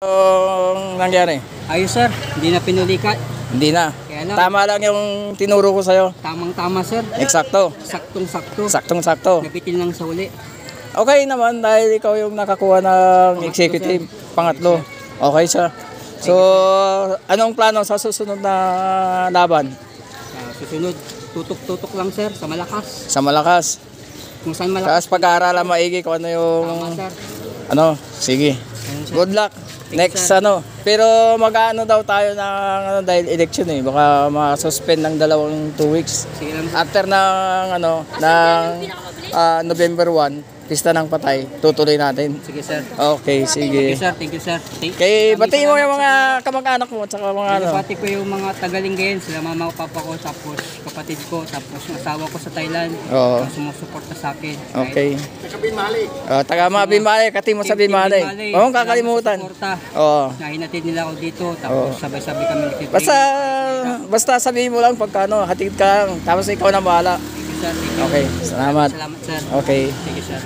Ang nangyari? Ayos sir, hindi na pinulikat. Hindi na. Kaya lang, Tama lang yung tinuro ko sa'yo. tamang-tama sir. Eksakto. Saktong-sakto. Saktong-sakto. Nabitin lang sa uli. Okay naman dahil ikaw yung nakakuha ng executive. Pangatlo. Okay siya. So, anong plano sa susunod na laban? Sa susunod, tutok-tutok lang sir, sa malakas. Sa malakas. Kung saan malakas. Tapos pag-aaralan maigi kung ano yung... Tama sir. Ano, sige. Ayun, sir. Good luck. Next Pero mag-ano daw tayo ng dahil election eh. Baka ma-suspend ng 2 weeks. Sige lang sir. After ng November 1, pista ng patay, tutuloy natin. Sige sir. Okay, Thank sige. you sir, thank you sir. Kay batiin mo yung mga kamag-anak mo at saka mga ano. Pati ko yung mga tagalinggayan, sila mama ko, papa ko, tapos kapatid ko, tapos yung asawa ko sa Thailand. Oo. Sumusuporta sa akin. Okay. Taga mga Bimali, kati mo sa Bimali. Oo, kakalimutan. Oo. Nahinatid nila ako dito, tapos sabay-sabay kami nagtitraining. Basta sabihin mo lang pagka ano, hatid ka, tapos ikaw na bahala. Thank you sir, thank you. Okay, salamat. Salamat sir. Okay. Thank you sir.